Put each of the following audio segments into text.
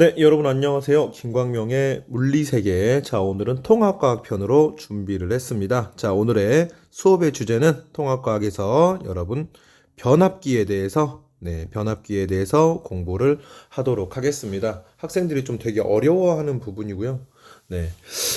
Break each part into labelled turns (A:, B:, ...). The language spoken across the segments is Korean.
A: 네, 여러분 안녕하세요. 김광명의 물리세계. 자, 오늘은 통합과학 편으로 준비를 했습니다. 자, 오늘의 수업의 주제는 통합과학에서 여러분 변압기에 대해서 변압기에 대해서 공부를 하도록 하겠습니다. 학생들이 좀 되게 어려워하는 부분이고요. 네,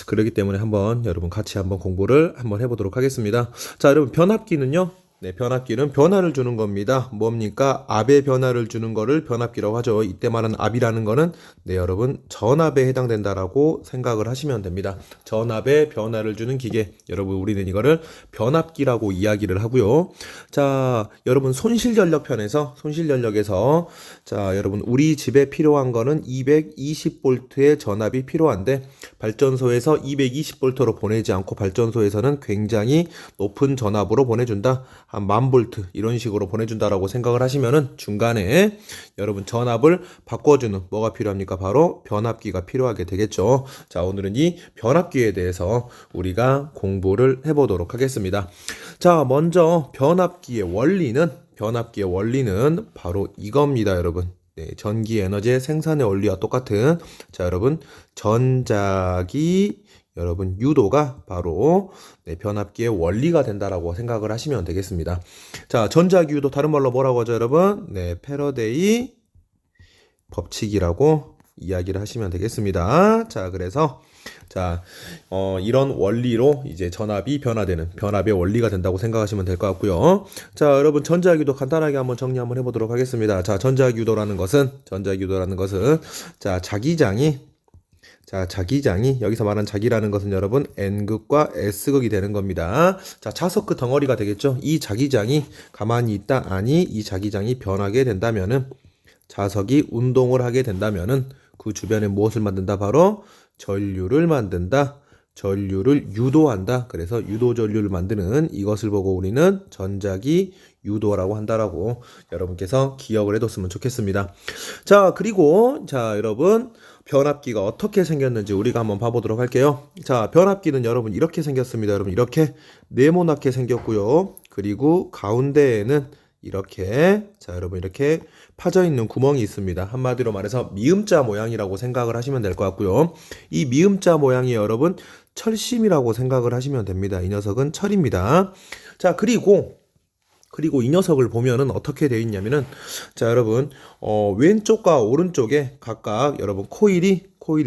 A: 그렇기 때문에 한번 여러분 같이 한번 공부를 한번 해보도록 하겠습니다. 자, 여러분 변압기는요. 변압기는 변화를 주는 겁니다. 뭡니까? 압의 변화를 주는 거를 변압기라고 하죠. 이때 말하는 압이라는 거는 여러분 전압에 해당된다라고 생각을 하시면 됩니다. 전압에 변화를 주는 기계. 여러분 우리는 이거를 변압기라고 이야기를 하고요. 자, 여러분 손실전력 편에서 손실전력에서 자, 여러분 우리 집에 필요한 거는 220V의 전압이 필요한데 발전소에서 220V로 보내지 않고 발전소에서는 굉장히 높은 전압으로 보내준다. 한 1000V 이런 식으로 보내준다라고 생각을 하시면은 중간에 여러분 전압을 바꿔주는 뭐가 필요합니까? 바로 변압기가 필요하게 되겠죠. 자, 오늘은 이 변압기에 대해서 우리가 공부를 해보도록 하겠습니다. 자, 먼저 변압기의 원리는 바로 이겁니다, 여러분. 전기 에너지의 생산의 원리와 똑같은 자, 여러분 전자기 여러분 유도가 바로 변압기의 원리가 된다라고 생각을 하시면 되겠습니다. 자, 전자기 유도 다른 말로 뭐라고 하죠, 여러분? 패러데이 법칙이라고 이야기를 하시면 되겠습니다. 자, 그래서 자, 이런 원리로 이제 전압이 변화되는 변압의 원리가 된다고 생각하시면 될 것 같고요. 자, 여러분 전자기도 간단하게 한번 정리 한번 해보도록 하겠습니다. 자, 전자기유도라는 것은 자기장이 여기서 말하는 자기라는 것은 여러분 N극과 S극이 되는 겁니다. 자, 자석 덩어리가 되겠죠. 이 자기장이 가만히 있다 아니 이 자기장이 변하게 된다면은 자석이 운동을 하게 된다면은 그 주변에 무엇을 만든다? 바로 전류를 만든다. 전류를 유도한다. 그래서 유도전류를 만드는 이것을 보고 우리는 전자기 유도라고 한다라고 여러분께서 기억을 해뒀으면 좋겠습니다. 자, 그리고 자, 여러분 변압기가 어떻게 생겼는지 우리가 한번 봐보도록 할게요. 자, 변압기는 여러분 이렇게 생겼습니다. 여러분 이렇게 네모나게 생겼고요. 그리고 가운데에는 이렇게 자, 여러분 이렇게 파져 있는 구멍이 있습니다. 한마디로 말해서 미음자 모양이라고 생각을 하시면 될 것 같고요. 이 미음자 모양이 여러분 철심이라고 생각을 하시면 됩니다. 이 녀석은 철입니다. 자, 그리고 이 녀석을 보면은 어떻게 되어 있냐면은 자, 여러분 왼쪽과 오른쪽에 각각 여러분 코일이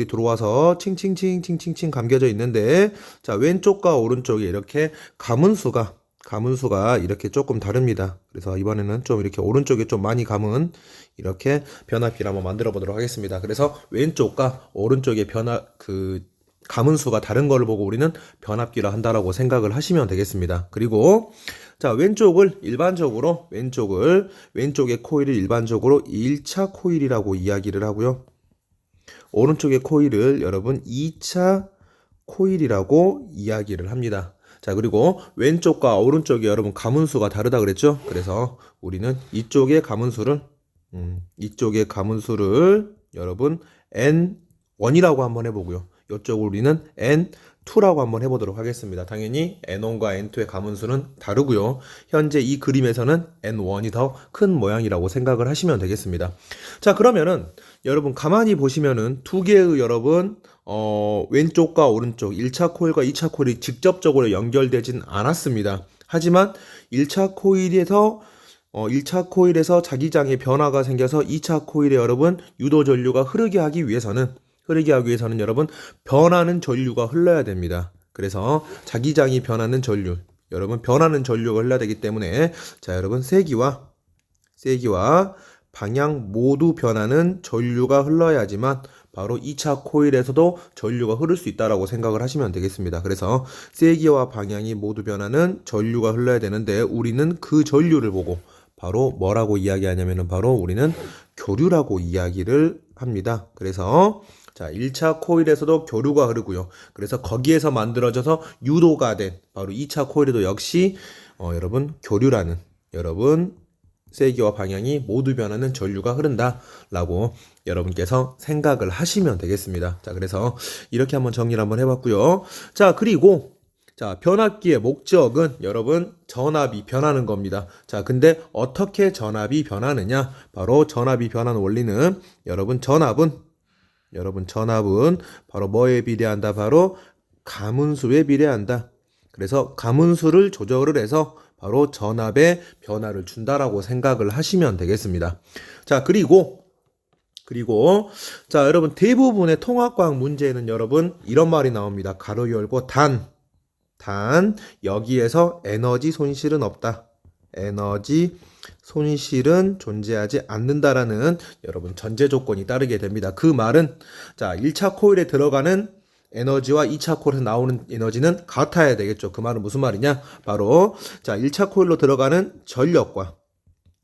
A: 들어와서 칭칭칭칭칭칭 감겨져 있는데 자, 왼쪽과 오른쪽에 이렇게 가문수가 이렇게 조금 다릅니다. 그래서 이번에는 좀 이렇게 오른쪽에 좀 많이 감은 이렇게 변압기를 한번 만들어 보도록 하겠습니다. 그래서 왼쪽과 오른쪽의 가문수가 다른 걸 보고 우리는 변압기라 한다라고 생각을 하시면 되겠습니다. 그리고 자, 왼쪽의 코일을 일반적으로 1차 코일이라고 이야기를 하고요. 오른쪽의 코일을 여러분 2차 코일이라고 이야기를 합니다. 자, 그리고 왼쪽과 오른쪽에 여러분 가문수가 다르다 그랬죠? 그래서 우리는 이쪽의 가문수를 여러분 N1이라고 한번 해보고요. 이쪽을 우리는 N2라고 한번 해보도록 하겠습니다. 당연히 N1과 N2의 가문수는 다르고요. 현재 이 그림에서는 N1이 더 큰 모양이라고 생각을 하시면 되겠습니다. 자, 그러면은 여러분 가만히 보시면은 두 개의 여러분 왼쪽과 오른쪽 1차 코일과 2차 코일이 직접적으로 연결되진 않았습니다. 하지만 1차 코일에서 자기장의 변화가 생겨서 2차 코일에 여러분 유도 전류가 흐르게 하기 위해서는 여러분 변하는 전류가 흘러야 됩니다. 그래서 자기장이 변하는 전류, 여러분 변하는 전류가 흘러야 되기 때문에 자, 여러분 세기와 방향 모두 변하는 전류가 흘러야지만 바로 2차 코일에서도 전류가 흐를 수 있다라고 생각을 하시면 되겠습니다. 그래서 세기와 방향이 모두 변하는 전류가 흘러야 되는데 우리는 그 전류를 보고 바로 뭐라고 이야기하냐면은 바로 우리는 교류라고 이야기를 합니다. 그래서 자, 1차 코일에서도 교류가 흐르고요. 그래서 거기에서 만들어져서 유도가 된 바로 2차 코일에도 역시 여러분 교류라는 여러분 세기와 방향이 모두 변하는 전류가 흐른다라고 여러분께서 생각을 하시면 되겠습니다. 자, 그래서 이렇게 한번 정리를 한번 해봤고요. 자, 그리고 자, 변압기의 목적은 여러분 전압이 변하는 겁니다. 자, 근데 어떻게 전압이 변하느냐? 바로 전압이 변하는 원리는 여러분 전압은 여러분 전압은 바로 뭐에 비례한다? 바로 가문수에 비례한다. 그래서 가문수를 조절을 해서 바로 전압의 변화를 준다라고 생각을 하시면 되겠습니다. 자, 그리고 자, 여러분 대부분의 통합과학 문제에는 여러분 이런 말이 나옵니다. 가로 열고 단 여기에서 에너지 손실은 없다. 에너지 손실은 존재하지 않는다라는 여러분 전제 조건이 따르게 됩니다. 그 말은 자, 1차 코일에 들어가는 에너지와 2차 코일에서 나오는 에너지는 같아야 되겠죠. 그 말은 무슨 말이냐? 바로 자, 1차 코일로 들어가는 전력과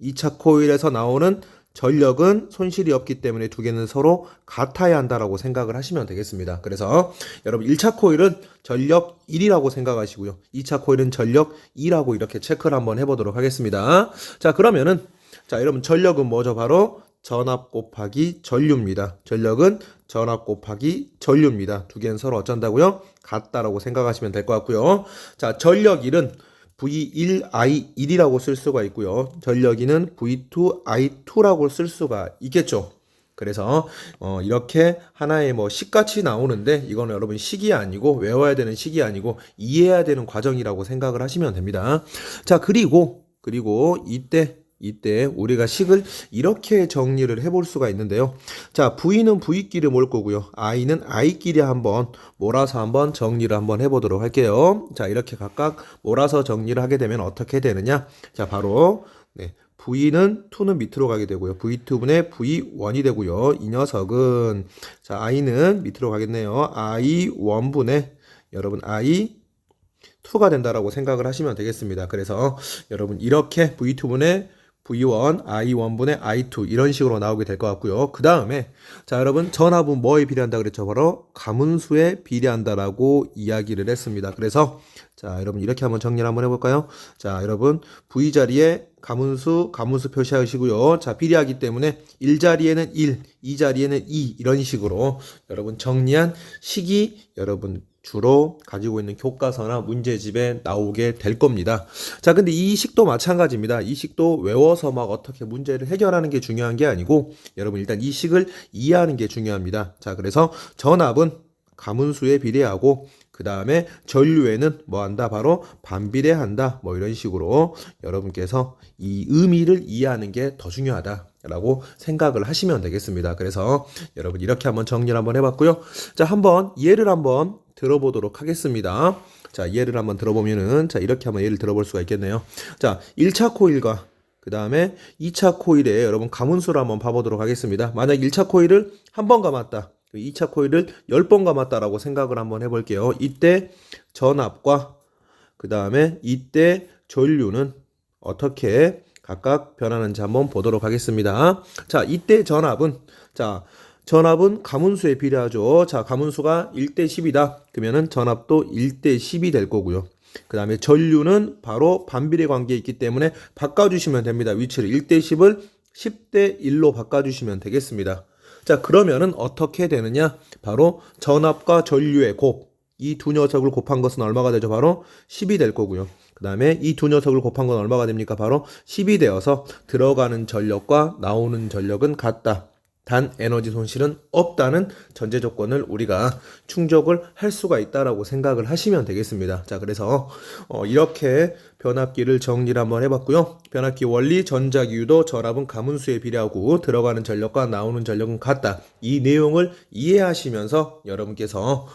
A: 2차 코일에서 나오는 전력은 손실이 없기 때문에 두 개는 서로 같아야 한다라고 생각을 하시면 되겠습니다. 그래서 여러분 1차 코일은 전력 1이라고 생각하시고요. 2차 코일은 전력 2라고 이렇게 체크를 한번 해보도록 하겠습니다. 자, 그러면은 자, 여러분 전력은 뭐죠? 바로 전압 곱하기 전류입니다. 전력은 전압 곱하기 전류입니다. 두 개는 서로 어쩐다고요? 같다라고 생각하시면 될 것 같고요. 자, 전력 1은 V1I1이라고 쓸 수가 있고요. 전력 2는 V2I2라고 쓸 수가 있겠죠. 그래서 이렇게 하나의 뭐 식같이 나오는데 이거는 여러분 식이 아니고 외워야 되는 식이 아니고 이해해야 되는 과정이라고 생각을 하시면 됩니다. 자, 그리고 이때 우리가 식을 이렇게 정리를 해볼 수가 있는데요. 자, V는 V끼리 몰 거고요. I는 I끼리 한번 몰아서 한번 정리를 한번 해보도록 할게요. 자, 이렇게 각각 몰아서 정리를 하게 되면 어떻게 되느냐? 자, 바로 V는 2는 밑으로 가게 되고요. V2분의 V1이 되고요. 이 녀석은 자, I는 밑으로 가겠네요. I1분의 여러분 I2가 된다라고 생각을 하시면 되겠습니다. 그래서 여러분 이렇게 V2분의 V1, I1분의 I2 이런 식으로 나오게 될 것 같고요. 그 다음에 자, 여러분 전압은 뭐에 비례한다 그랬죠? 바로 가문수에 비례한다라고 이야기를 했습니다. 그래서 자, 여러분 이렇게 한번 정리를 한번 해볼까요? 자, 여러분 V 자리에 가문수 표시하시고요. 자, 비례하기 때문에 1 자리에는 1, 2 자리에는 2 이런 식으로 여러분 정리한 식이 여러분 주로 가지고 있는 교과서나 문제집에 나오게 될 겁니다. 자, 근데 이 식도 마찬가지입니다. 이 식도 외워서 막 어떻게 문제를 해결하는 게 중요한 게 아니고 여러분 일단 이 식을 이해하는 게 중요합니다. 자, 그래서 전압은 가문수에 비례하고 그 다음에 전류에는 뭐 한다? 바로 반비례한다. 뭐 이런 식으로 여러분께서 이 의미를 이해하는 게 더 중요하다라고 생각을 하시면 되겠습니다. 그래서 여러분 이렇게 한번 정리를 한번 해봤고요. 자, 한번 예를 한번 들어보도록 하겠습니다. 자, 예를 한번 들어보면은 자, 이렇게 한번 예를 들어볼 수가 있겠네요. 자, 1차 코일과 그 다음에 2차 코일에 여러분 가문수를 한번 봐보도록 하겠습니다. 만약 1차 코일을 한 번 감았다. 2차 코일을 10번 감았다라고 생각을 한번 해볼게요. 이때 전압과 그 다음에 이때 전류는 어떻게 각각 변하는지 한번 보도록 하겠습니다. 자, 이때 전압은 가문수에 비례하죠. 자, 가문수가 1대 10이다. 그러면은 전압도 1대 10이 될 거고요. 그 다음에 전류는 바로 반비례 관계에 있기 때문에 바꿔주시면 됩니다. 위치를 1대 10을 10대 1로 바꿔주시면 되겠습니다. 자, 그러면은 어떻게 되느냐? 바로 전압과 전류의 이 두 녀석을 곱한 것은 얼마가 되죠? 바로 10이 될 거고요. 그 다음에 이 두 녀석을 곱한 건 얼마가 됩니까? 바로 10이 되어서 들어가는 전력과 나오는 전력은 같다. 단 에너지 손실은 없다는 전제 조건을 우리가 충족을 할 수가 있다라고 생각을 하시면 되겠습니다. 자, 그래서 이렇게 변압기를 정리를 한번 해봤고요. 변압기 원리, 전자기유도 전압은 가문수에 비례하고 들어가는 전력과 나오는 전력은 같다. 이 내용을 이해하시면서 여러분께서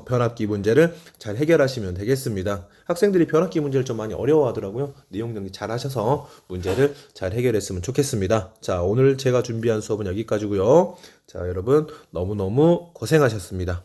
A: 변압기 문제를 잘 해결하시면 되겠습니다. 학생들이 변압기 문제를 좀 많이 어려워하더라고요. 내용 정리 잘 하셔서 문제를 잘 해결했으면 좋겠습니다. 자, 오늘 제가 준비한 수업은 여기까지고요. 자, 여러분 너무너무 고생하셨습니다.